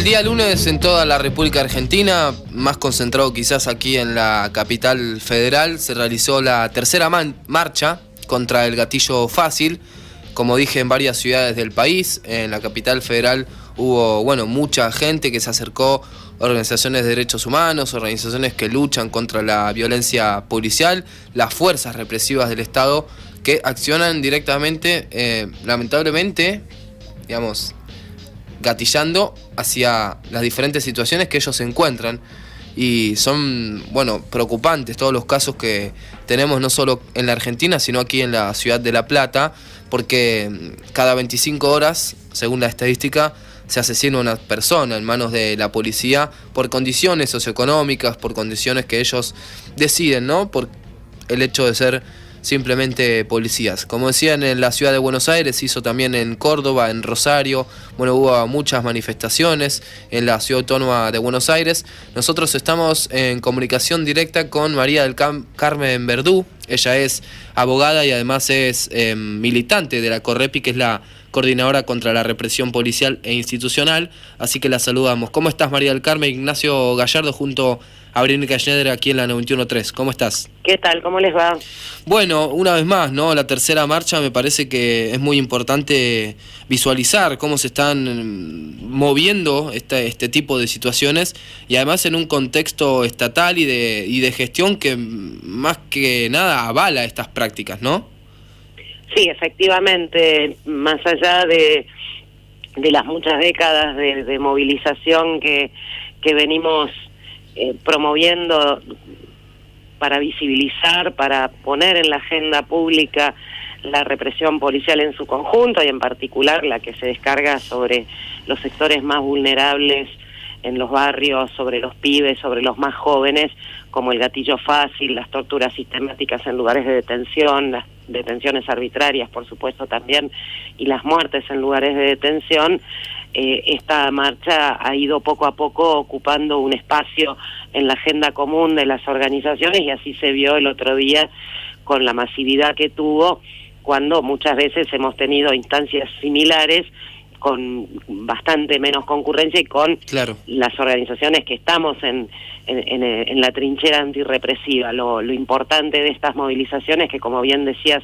El día lunes en toda la República Argentina, más concentrado quizás aquí en la capital federal, se realizó la tercera marcha contra el gatillo fácil. Como dije, en varias ciudades del país, en la capital federal hubo mucha gente que se acercó, organizaciones de derechos humanos, organizaciones que luchan contra la violencia policial, las fuerzas represivas del Estado que accionan directamente, lamentablemente, gatillando hacia las diferentes situaciones que ellos se encuentran. Y son, preocupantes todos los casos que tenemos, no solo en la Argentina, sino aquí en la ciudad de La Plata, porque cada 25 horas, según la estadística, se asesina una persona en manos de la policía por condiciones socioeconómicas, por condiciones que ellos deciden, ¿no? Por el hecho de ser simplemente policías. Como decían, en la ciudad de Buenos Aires, hizo también en Córdoba, en Rosario, hubo muchas manifestaciones en la ciudad autónoma de Buenos Aires. Nosotros estamos en comunicación directa con María del Carmen Verdú. Ella es abogada y además es militante de la Correpi, que es la Coordinadora contra la Represión Policial e Institucional, así que la saludamos. ¿Cómo estás, María del Carmen? Ignacio Gallardo junto a Verónica Schneider aquí en la 91.3. ¿Cómo estás? ¿Qué tal? ¿Cómo les va? Bueno, una vez más, ¿no? La tercera marcha me parece que es muy importante visualizar cómo se están moviendo este tipo de situaciones y además en un contexto estatal y de gestión que más que nada avala estas prácticas, ¿no? Sí, efectivamente, más allá de las muchas décadas de movilización que venimos promoviendo para visibilizar, para poner en la agenda pública la represión policial en su conjunto y en particular la que se descarga sobre los sectores más vulnerables en los barrios, sobre los pibes, sobre los más jóvenes, como el gatillo fácil, las torturas sistemáticas en lugares de detención, las detenciones arbitrarias, por supuesto, también, y las muertes en lugares de detención. Esta marcha ha ido poco a poco ocupando un espacio en la agenda común de las organizaciones y así se vio el otro día con la masividad que tuvo, cuando muchas veces hemos tenido instancias similares con bastante menos concurrencia y con las organizaciones que estamos en la trinchera antirrepresiva. Lo importante de estas movilizaciones, que como bien decías,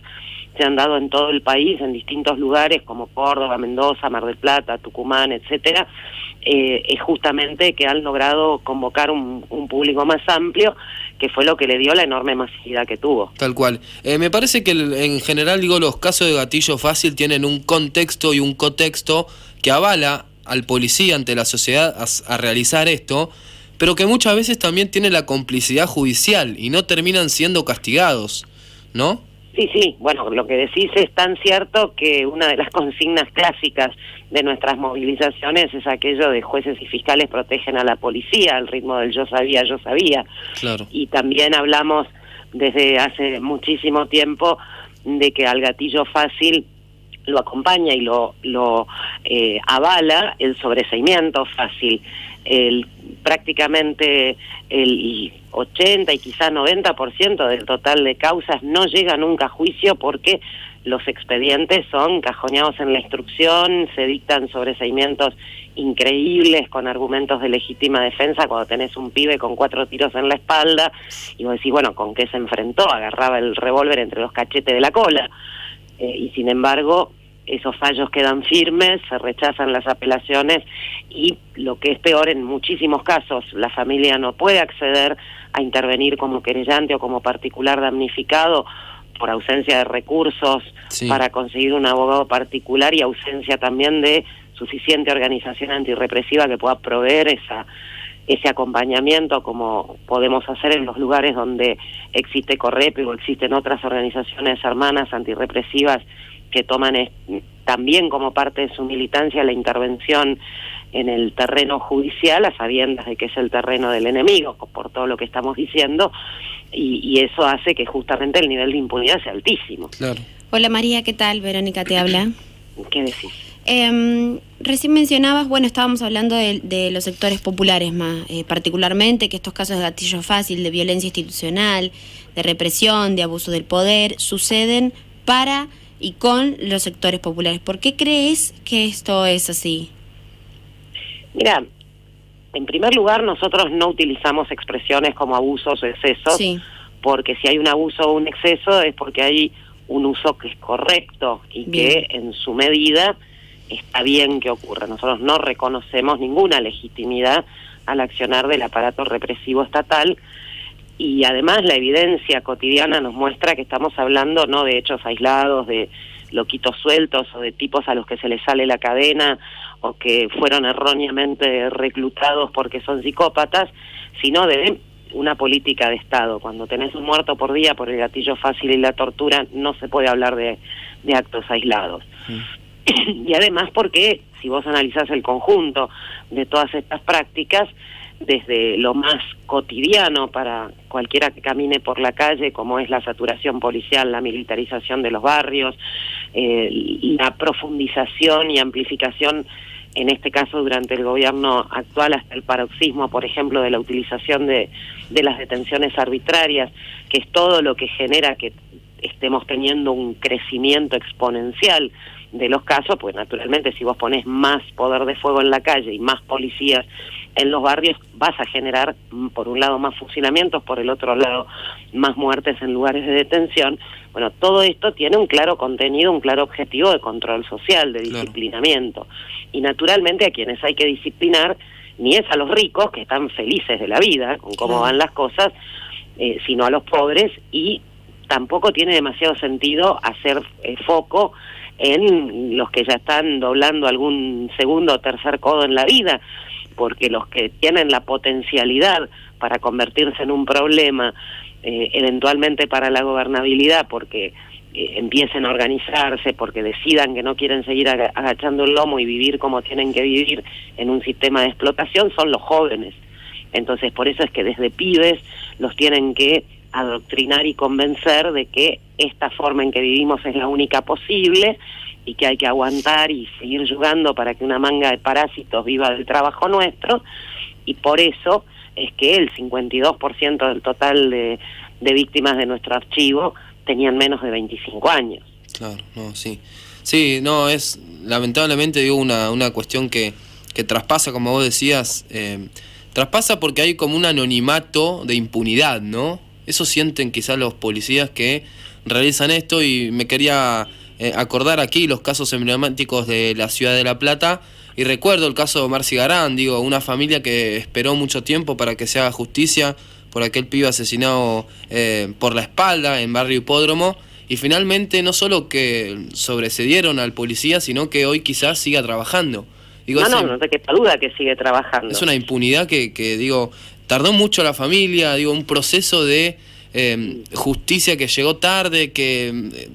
se han dado en todo el país, en distintos lugares como Córdoba, Mendoza, Mar del Plata, Tucumán, etcétera, es justamente que han logrado convocar un público más amplio, que fue lo que le dio la enorme masividad que tuvo. Tal cual. Me parece que en general, los casos de gatillo fácil tienen un contexto y un contexto que avala al policía ante la sociedad a realizar esto, pero que muchas veces también tiene la complicidad judicial y no terminan siendo castigados, ¿no? Sí, lo que decís es tan cierto que una de las consignas clásicas de nuestras movilizaciones es aquello de jueces y fiscales protegen a la policía al ritmo del yo sabía. Claro. Y también hablamos desde hace muchísimo tiempo de que al gatillo fácil lo acompaña y lo avala el sobreseimiento fácil. Prácticamente el 80 y quizá 90% del total de causas no llega nunca a juicio porque los expedientes son cajoneados en la instrucción, se dictan sobreseimientos increíbles con argumentos de legítima defensa cuando tenés un pibe con 4 tiros en la espalda y vos decís, ¿con qué se enfrentó? Agarraba el revólver entre los cachetes de la cola. Y sin embargo, esos fallos quedan firmes, se rechazan las apelaciones y lo que es peor, en muchísimos casos la familia no puede acceder a intervenir como querellante o como particular damnificado por ausencia de recursos para conseguir un abogado particular y ausencia también de suficiente organización antirrepresiva que pueda proveer ese acompañamiento como podemos hacer en los lugares donde existe Correpi o existen otras organizaciones hermanas antirrepresivas que toman también como parte de su militancia la intervención en el terreno judicial, a sabiendas de que es el terreno del enemigo, por todo lo que estamos diciendo, y eso hace que justamente el nivel de impunidad sea altísimo. Claro. Hola María, ¿qué tal? Verónica te habla. ¿Qué decís? Recién mencionabas, estábamos hablando de los sectores populares más, particularmente que estos casos de gatillo fácil, de violencia institucional, de represión, de abuso del poder, suceden para y con los sectores populares. ¿Por qué crees que esto es así? Mira, En primer lugar, nosotros no utilizamos expresiones como abusos o excesos, Sí. porque si hay un abuso o un exceso es porque hay un uso que es correcto y Bien. que en su medida está bien que ocurra. Nosotros no reconocemos ninguna legitimidad al accionar del aparato represivo estatal, y además la evidencia cotidiana nos muestra que estamos hablando no de hechos aislados, de loquitos sueltos o de tipos a los que se les sale la cadena o que fueron erróneamente reclutados porque son psicópatas, sino de una política de Estado. Cuando tenés un muerto por día por el gatillo fácil y la tortura, no se puede hablar de actos aislados. Y además porque, si vos analizás el conjunto de todas estas prácticas, desde lo más cotidiano para cualquiera que camine por la calle, como es la saturación policial, la militarización de los barrios, la profundización y amplificación, en este caso durante el gobierno actual, hasta el paroxismo, por ejemplo, de la utilización de las detenciones arbitrarias, que es todo lo que genera que estemos teniendo un crecimiento exponencial de los casos, pues naturalmente si vos ponés más poder de fuego en la calle y más policías en los barrios, vas a generar, por un lado, más fusilamientos, por el otro lado, más muertes en lugares de detención. Bueno, todo esto tiene un claro contenido, un claro objetivo de control social, de disciplinamiento. Y naturalmente a quienes hay que disciplinar ni es a los ricos, que están felices de la vida, con cómo van las cosas, sino a los pobres, y tampoco tiene demasiado sentido hacer foco en los que ya están doblando algún segundo o tercer codo en la vida, porque los que tienen la potencialidad para convertirse en un problema, eventualmente para la gobernabilidad, porque empiecen a organizarse, porque decidan que no quieren seguir agachando el lomo y vivir como tienen que vivir en un sistema de explotación, son los jóvenes. Entonces, por eso es que desde pibes los tienen que adoctrinar y convencer de que esta forma en que vivimos es la única posible y que hay que aguantar y seguir yugando para que una manga de parásitos viva del trabajo nuestro, y por eso es que el 52% del total de víctimas de nuestro archivo tenían menos de 25 años. Claro, no, sí. Sí, no, es lamentablemente, digo, una cuestión que traspasa, como vos decías, traspasa porque hay como un anonimato de impunidad, ¿no? Eso sienten quizás los policías que realizan esto, y me quería acordar aquí los casos emblemáticos de la ciudad de La Plata, y recuerdo el caso de Omar Cigarán, digo, una familia que esperó mucho tiempo para que se haga justicia por aquel pibe asesinado por la espalda en Barrio Hipódromo, y finalmente no solo que sobrecedieron al policía, sino que hoy quizás siga trabajando. Digo, no te quepa duda que sigue trabajando. Es una impunidad que digo, tardó mucho la familia, digo, un proceso de justicia que llegó tarde, que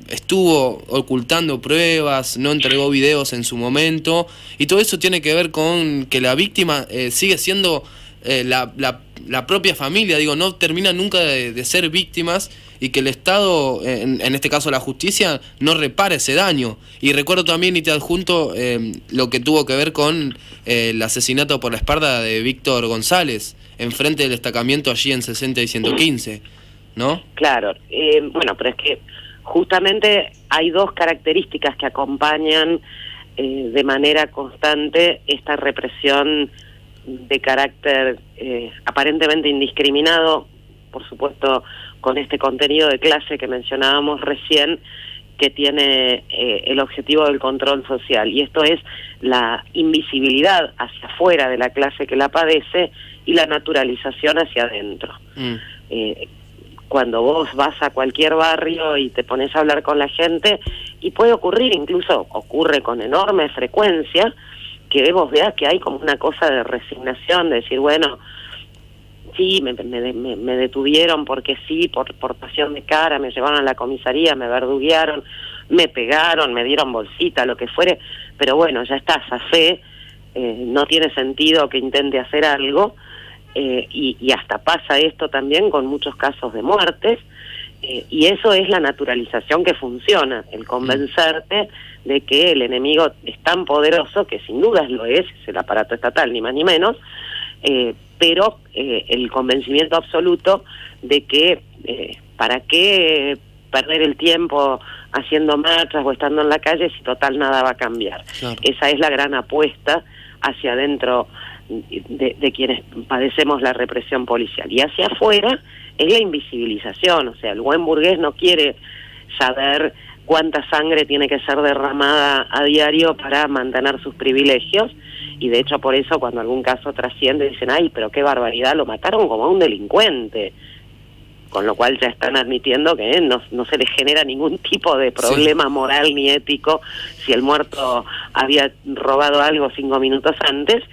estuvo ocultando pruebas, no entregó videos en su momento, y todo eso tiene que ver con que la víctima sigue siendo la propia familia, digo, no termina nunca de ser víctimas, y que el Estado, en este caso la justicia, no repare ese daño. Y recuerdo también, y te adjunto, lo que tuvo que ver con el asesinato por la espalda de Víctor González, enfrente del destacamento allí en 60 y 115, ¿no? Claro, bueno, pero es que justamente hay dos características que acompañan de manera constante esta represión de carácter aparentemente indiscriminado, por supuesto con este contenido de clase que mencionábamos recién, que tiene el objetivo del control social, y esto es la invisibilidad hacia afuera de la clase que la padece y la naturalización hacia adentro. Cuando vos vas a cualquier barrio y te pones a hablar con la gente, y puede ocurrir, incluso ocurre con enorme frecuencia, que vos veas que hay como una cosa de resignación, de decir, bueno, sí, me detuvieron porque sí, por portación de cara, me llevaron a la comisaría, me verduguearon, me pegaron, me dieron bolsita, lo que fuere, pero bueno, ya está, zafé, no tiene sentido que intente hacer algo, y hasta pasa esto también con muchos casos de muertes, y eso es la naturalización que funciona, el convencerte de que el enemigo es tan poderoso, que sin dudas lo es el aparato estatal, ni más ni menos, pero el convencimiento absoluto de que para qué perder el tiempo haciendo marchas o estando en la calle si total nada va a cambiar. Claro. Esa es la gran apuesta hacia adentro de quienes padecemos la represión policial. Y hacia afuera es la invisibilización, o sea, el buen burgués no quiere saber cuánta sangre tiene que ser derramada a diario para mantener sus privilegios, y de hecho por eso cuando algún caso trasciende dicen, ay, pero qué barbaridad, lo mataron como a un delincuente, con lo cual ya están admitiendo que no se les genera ningún tipo de problema moral ni ético si el muerto había robado algo 5 minutos antes.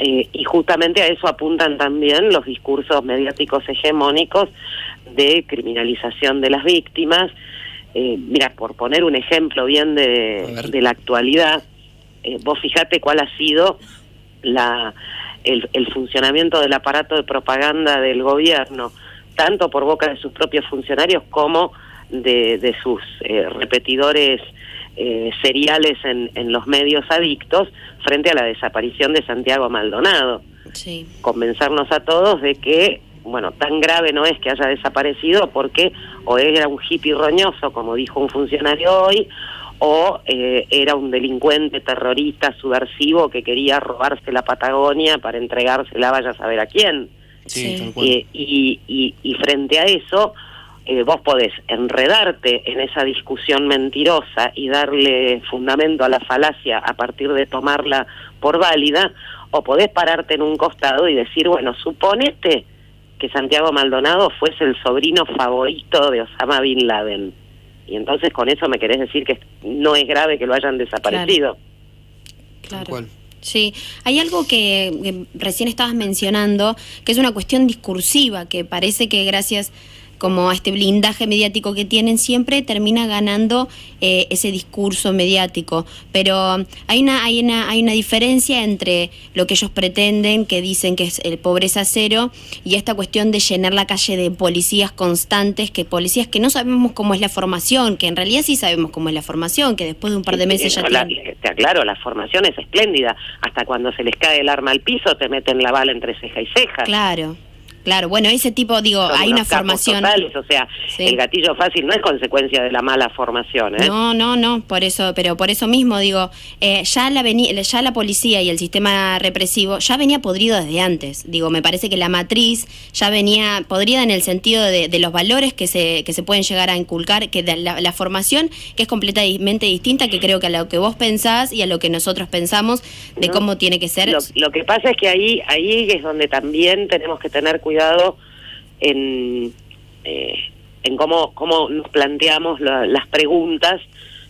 Y justamente a eso apuntan también los discursos mediáticos hegemónicos de criminalización de las víctimas. Mira, por poner un ejemplo bien de la actualidad, vos fijate cuál ha sido el funcionamiento del aparato de propaganda del gobierno, tanto por boca de sus propios funcionarios como de sus repetidores seriales en los medios adictos, frente a la desaparición de Santiago Maldonado. Sí. Convencernos a todos de que, bueno, tan grave no es que haya desaparecido, porque o era un hippie roñoso, como dijo un funcionario hoy, o era un delincuente terrorista subversivo que quería robarse la Patagonia para entregársela vaya a saber a quién. Sí, tal cual. Y frente a eso, vos podés enredarte en esa discusión mentirosa y darle fundamento a la falacia a partir de tomarla por válida, o podés pararte en un costado y decir, bueno, suponete que Santiago Maldonado fuese el sobrino favorito de Osama Bin Laden, y entonces con eso me querés decir que no es grave que lo hayan desaparecido. Claro. Tal cual. Sí, hay algo que recién estabas mencionando, que es una cuestión discursiva, que parece que gracias como a este blindaje mediático que tienen, siempre termina ganando ese discurso mediático. Pero hay una diferencia entre lo que ellos pretenden, que dicen que es el pobreza cero, y esta cuestión de llenar la calle de policías constantes, que policías que no sabemos cómo es la formación, que en realidad sí sabemos cómo es la formación, que después de un par de meses ya tienen... Te aclaro, la formación es espléndida. Hasta cuando se les cae el arma al piso, te meten la bala entre ceja y ceja. Claro. Claro, bueno, ese tipo, digo, Son hay una unos capos totales, totales, o sea, sí. El gatillo fácil no es consecuencia de la mala formación, ¿eh? No, por eso mismo digo, ya la policía y el sistema represivo ya venía podrido desde antes. Digo, me parece que la matriz ya venía podrida en el sentido de los valores que se pueden llegar a inculcar, que de la formación, que es completamente distinta, que creo que a lo que vos pensás y a lo que nosotros pensamos de cómo tiene que ser. Lo que pasa es que ahí es donde también tenemos que tener cuidado en cómo nos planteamos las preguntas.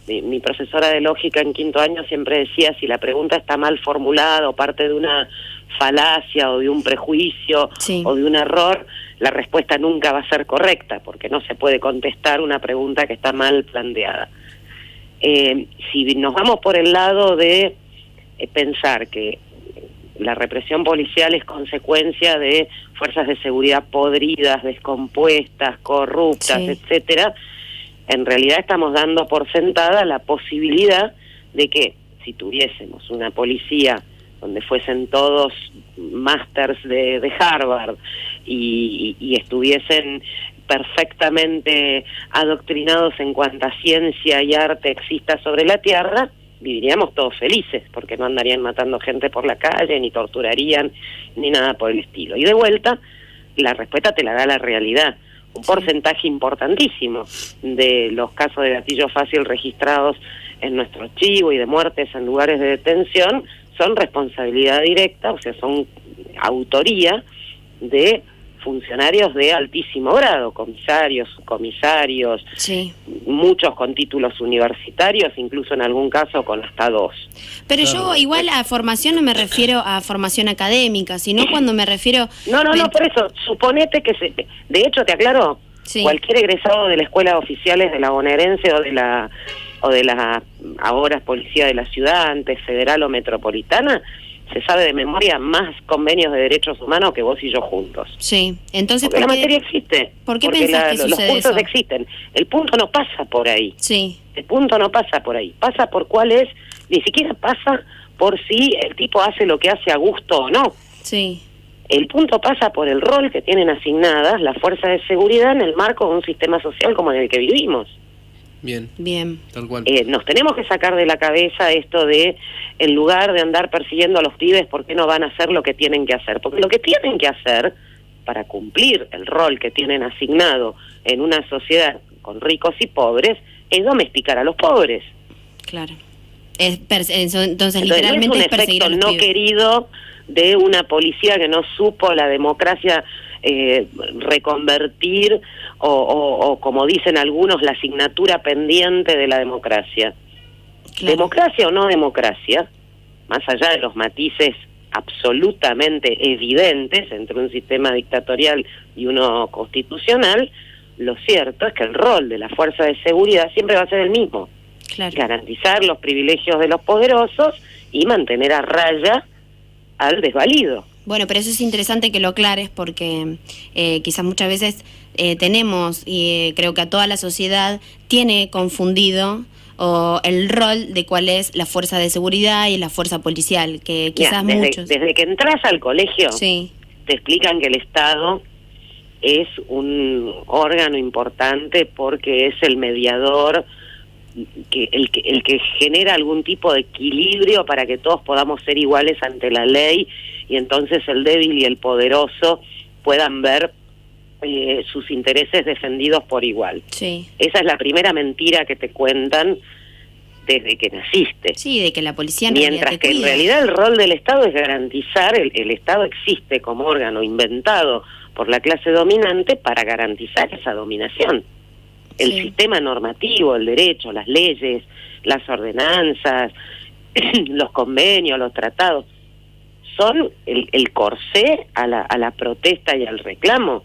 Mi profesora de lógica en 5º año siempre decía, si la pregunta está mal formulada o parte de una falacia o de un prejuicio o de un error, la respuesta nunca va a ser correcta, porque no se puede contestar una pregunta que está mal planteada. Si nos vamos por el lado de pensar que la represión policial es consecuencia de fuerzas de seguridad podridas, descompuestas, corruptas, etcétera, en realidad estamos dando por sentada la posibilidad de que si tuviésemos una policía donde fuesen todos másters de Harvard y estuviesen perfectamente adoctrinados en cuanta ciencia y arte exista sobre la tierra, viviríamos todos felices, porque no andarían matando gente por la calle, ni torturarían, ni nada por el estilo. Y de vuelta, la respuesta te la da la realidad. Un porcentaje importantísimo de los casos de gatillo fácil registrados en nuestro archivo y de muertes en lugares de detención son responsabilidad directa, o sea, son autoría de funcionarios de altísimo grado, comisarios, subcomisarios, muchos con títulos universitarios, incluso en algún caso con hasta 2. Pero yo igual a formación no me refiero a formación académica, sino cuando me refiero... No, por eso, suponete que de hecho, te aclaro, cualquier egresado de la Escuela de Oficiales de la Bonaerense o de la ahora Policía de la Ciudad, antes federal o metropolitana, se sabe de memoria más convenios de derechos humanos que vos y yo juntos. Sí, entonces... Porque la materia existe. ¿Por qué pensás que sucede los cursos eso? Existen. El punto no pasa por ahí. Sí. El punto no pasa por ahí. Pasa por cuál es, ni siquiera pasa por si el tipo hace lo que hace a gusto o no. Sí. El punto pasa por el rol que tienen asignadas las fuerzas de seguridad en el marco de un sistema social como en el que vivimos. Bien. Bien. Tal cual. Nos tenemos que sacar de la cabeza esto de, en lugar de andar persiguiendo a los pibes, ¿por qué no van a hacer lo que tienen que hacer? Porque lo que tienen que hacer para cumplir el rol que tienen asignado en una sociedad con ricos y pobres es domesticar a los pobres. Claro. Entonces literalmente es es perseguir a los no pibes. Querido de una policía que no supo la democracia reconvertir o como dicen algunos, la asignatura pendiente de la democracia. Claro. Democracia o no democracia, más allá de los matices absolutamente evidentes entre un sistema dictatorial y uno constitucional, lo cierto es que el rol de la fuerza de seguridad siempre va a ser el mismo. Claro. Garantizar los privilegios de los poderosos y mantener a raya al desvalido. Bueno, pero eso es interesante que lo aclares porque quizás muchas veces tenemos, y creo que a toda la sociedad tiene confundido el rol de cuál es la fuerza de seguridad y la fuerza policial, que quizás muchos... Desde que entras al colegio, sí, te explican que el Estado es un órgano importante porque es el mediador, el que genera algún tipo de equilibrio para que todos podamos ser iguales ante la ley y entonces el débil y el poderoso puedan ver sus intereses defendidos por igual. sí. Esa es la primera mentira que te cuentan desde que naciste. Sí, de que la policía Mientras que en realidad el rol del Estado es garantizar, el Estado existe como órgano inventado por la clase dominante para garantizar esa dominación. El sistema normativo, el derecho, las leyes, las ordenanzas, los convenios, los tratados, son el corsé a la protesta y al reclamo.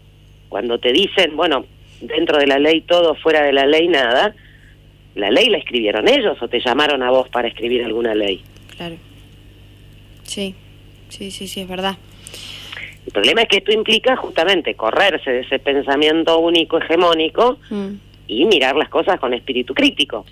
Cuando te dicen, bueno, dentro de la ley todo, fuera de la ley nada, ¿la ley la escribieron ellos o te llamaron a vos para escribir alguna ley? Claro. Sí, es verdad. El problema es que esto implica justamente correrse de ese pensamiento único, hegemónico, y mirar las cosas con espíritu crítico.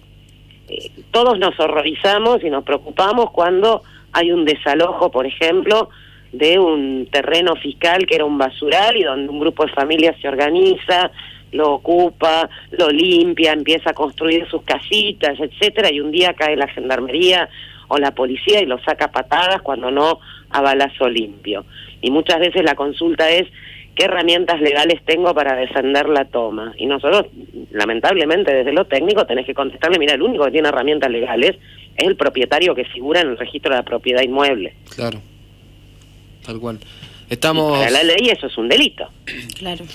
Todos nos horrorizamos y nos preocupamos cuando hay un desalojo, por ejemplo, de un terreno fiscal que era un basural y donde un grupo de familias se organiza, lo ocupa, lo limpia, empieza a construir sus casitas, etcétera, y un día cae la gendarmería o la policía y lo saca a patadas, cuando no a balazo limpio. Y muchas veces la consulta es, ¿qué herramientas legales tengo para defender la toma? Y nosotros, lamentablemente, desde lo técnico tenés que contestarle, mira, el único que tiene herramientas legales es el propietario que figura en el registro de la propiedad inmueble. Claro, tal cual. Estamos... Para la ley eso es un delito. Claro.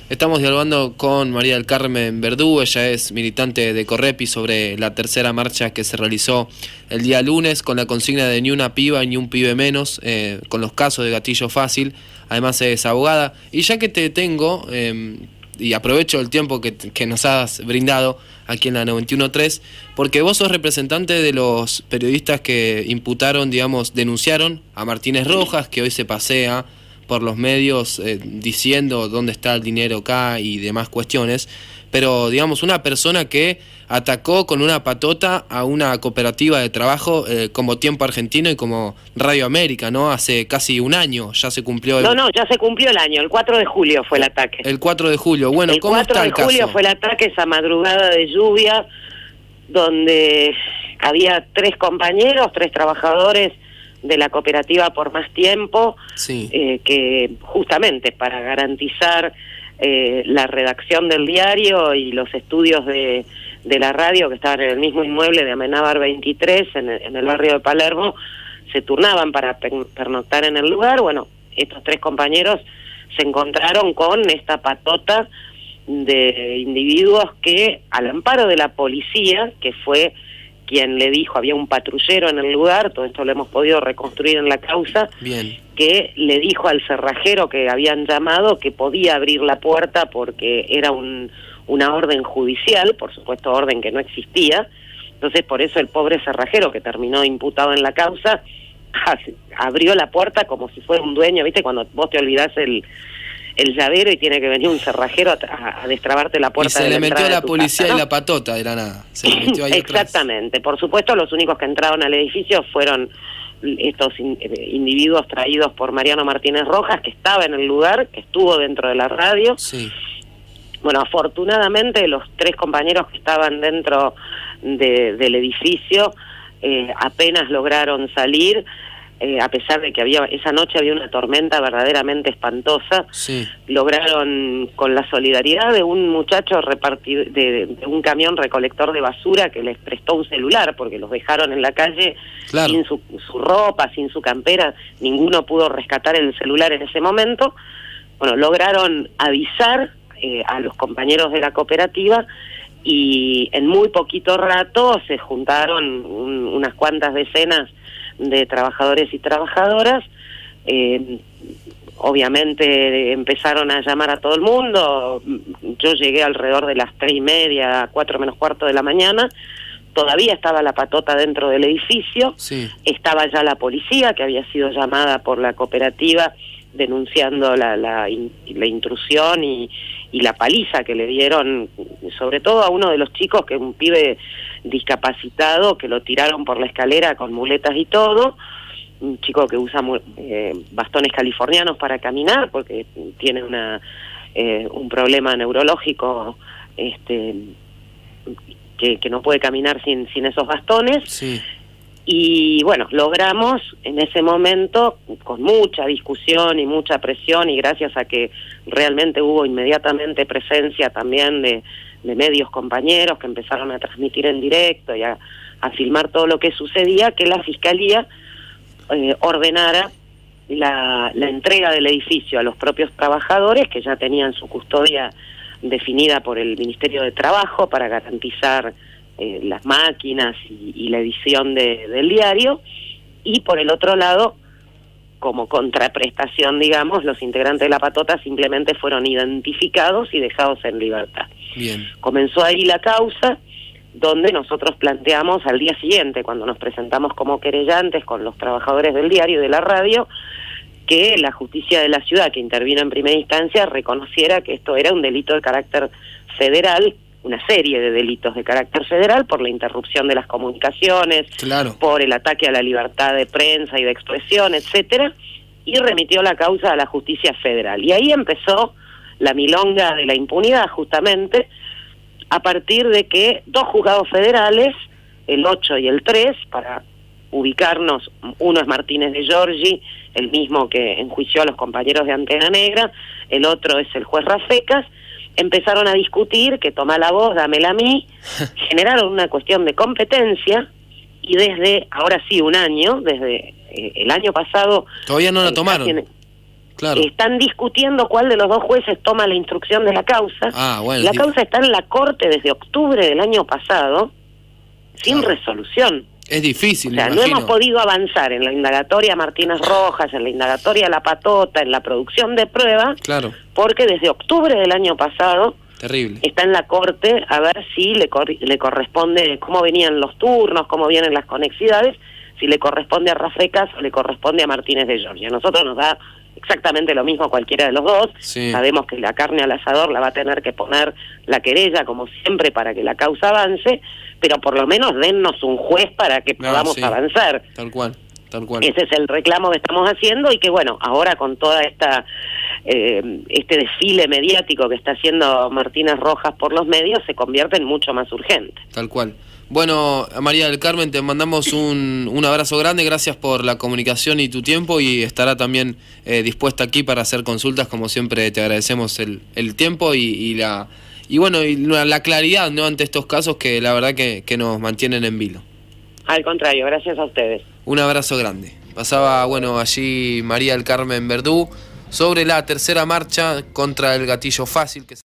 Estamos dialogando con María del Carmen Verdú, ella es militante de Correpi, sobre la tercera marcha que se realizó el día lunes con la consigna de ni una piba ni un pibe menos, con los casos de gatillo fácil. Además es abogada. Y ya que te tengo, y aprovecho el tiempo que nos has brindado aquí en la 91.3, porque vos sos representante de los periodistas que imputaron, denunciaron a Martínez Rojas, que hoy se pasea por los medios diciendo dónde está el dinero acá y demás cuestiones, pero una persona que atacó con una patota a una cooperativa de trabajo como Tiempo Argentino y como Radio América, ¿no? Hace casi un año ya se cumplió. Ya se cumplió el año, el 4 de julio fue el ataque. El 4 de julio, bueno, ¿cómo está el caso? El 4 de julio fue el ataque, esa madrugada de lluvia, donde había 3 compañeros, 3 trabajadores de la cooperativa Por Más Tiempo, sí. Que justamente para garantizar la redacción del diario y los estudios de la radio, que estaban en el mismo inmueble de Amenábar 23, en el barrio de Palermo, se turnaban para pernoctar en el lugar. Bueno, estos 3 compañeros se encontraron con esta patota de individuos que, al amparo de la policía, que fue quien le dijo, había un patrullero en el lugar, todo esto lo hemos podido reconstruir en la causa, bien, que le dijo al cerrajero que habían llamado que podía abrir la puerta porque era una orden judicial, por supuesto orden que no existía. Entonces por eso el pobre cerrajero, que terminó imputado en la causa, abrió la puerta como si fuera un dueño, ¿viste? Cuando vos te olvidás el llavero y tiene que venir un cerrajero a destrabarte la puerta. Y se de le metió la policía, casa, ¿no? Y la patota de la nada. Se le metió ahí Exactamente. Atrás. Por supuesto, los únicos que entraron al edificio fueron estos individuos traídos por Mariano Martínez Rojas, que estaba en el lugar, que estuvo dentro de la radio. Sí. Bueno, afortunadamente los 3 compañeros que estaban dentro del edificio apenas lograron salir, a pesar de que esa noche había una tormenta verdaderamente espantosa. Sí. Lograron, con la solidaridad de un muchacho de un camión recolector de basura que les prestó un celular, porque los dejaron en la calle, claro, sin su ropa, sin su campera, ninguno pudo rescatar el celular en ese momento. Bueno, lograron avisar a los compañeros de la cooperativa y en muy poquito rato se juntaron unas cuantas decenas de trabajadores y trabajadoras. Obviamente empezaron a llamar a todo el mundo. Yo llegué alrededor de las 3:30, 4 menos cuarto de la mañana. Todavía estaba la patota dentro del edificio. Sí. Estaba ya la policía, que había sido llamada por la cooperativa denunciando la intrusión y la paliza que le dieron, sobre todo a uno de los chicos, que es un pibe discapacitado, que lo tiraron por la escalera con muletas y todo, un chico que usa bastones californianos para caminar porque tiene un problema neurológico, que no puede caminar sin esos bastones. Sí. Y bueno, logramos en ese momento, con mucha discusión y mucha presión, y gracias a que realmente hubo inmediatamente presencia también de medios compañeros que empezaron a transmitir en directo y a filmar todo lo que sucedía, que la Fiscalía ordenara la entrega del edificio a los propios trabajadores, que ya tenían su custodia definida por el Ministerio de Trabajo para garantizar las máquinas y la edición del diario, y por el otro lado, como contraprestación, digamos, los integrantes de la patota simplemente fueron identificados y dejados en libertad. Bien. Comenzó ahí la causa, donde nosotros planteamos al día siguiente, cuando nos presentamos como querellantes con los trabajadores del diario y de la radio, que la justicia de la ciudad, que intervino en primera instancia, reconociera que esto era un delito de carácter federal, una serie de delitos de carácter federal, por la interrupción de las comunicaciones, claro, por el ataque a la libertad de prensa y de expresión, etcétera, y remitió la causa a la justicia federal. Y ahí empezó la milonga de la impunidad, justamente, a partir de que 2 juzgados federales, el 8 y el 3, para ubicarnos, uno es Martínez de Giorgi, el mismo que enjuició a los compañeros de Antena Negra, el otro es el juez Rafecas, empezaron a discutir que toma la voz, dámela a mí, generaron una cuestión de competencia, y desde, ahora sí, un año, desde el año pasado... Todavía no la tomaron. Claro. Están discutiendo cuál de los 2 jueces toma la instrucción de la causa. Bueno, la causa está en la Corte desde octubre del año pasado, sin resolución. Es difícil, o sea, no hemos podido avanzar en la indagatoria Martínez Rojas, en la indagatoria La Patota, en la producción de pruebas, claro, porque desde octubre del año pasado terrible, está en la Corte a ver si le corresponde, cómo venían los turnos, cómo vienen las conexidades, si le corresponde a Rafecas o le corresponde a Martínez de Giorgi. A nosotros nos da exactamente lo mismo cualquiera de los dos. Sí. Sabemos que la carne al asador la va a tener que poner la querella, como siempre, para que la causa avance, pero por lo menos dennos un juez para que podamos avanzar. Tal cual, tal cual. Ese es el reclamo que estamos haciendo, y que bueno, ahora con toda este desfile mediático que está haciendo Martínez Rojas por los medios, se convierte en mucho más urgente. Tal cual. Bueno, María del Carmen, te mandamos un abrazo grande, gracias por la comunicación y tu tiempo, y estará también dispuesta aquí para hacer consultas, como siempre te agradecemos el tiempo y la claridad, ¿no?, ante estos casos que la verdad que nos mantienen en vilo. Al contrario, gracias a ustedes. Un abrazo grande. Pasaba, allí María del Carmen Verdú sobre la tercera marcha contra el gatillo fácil que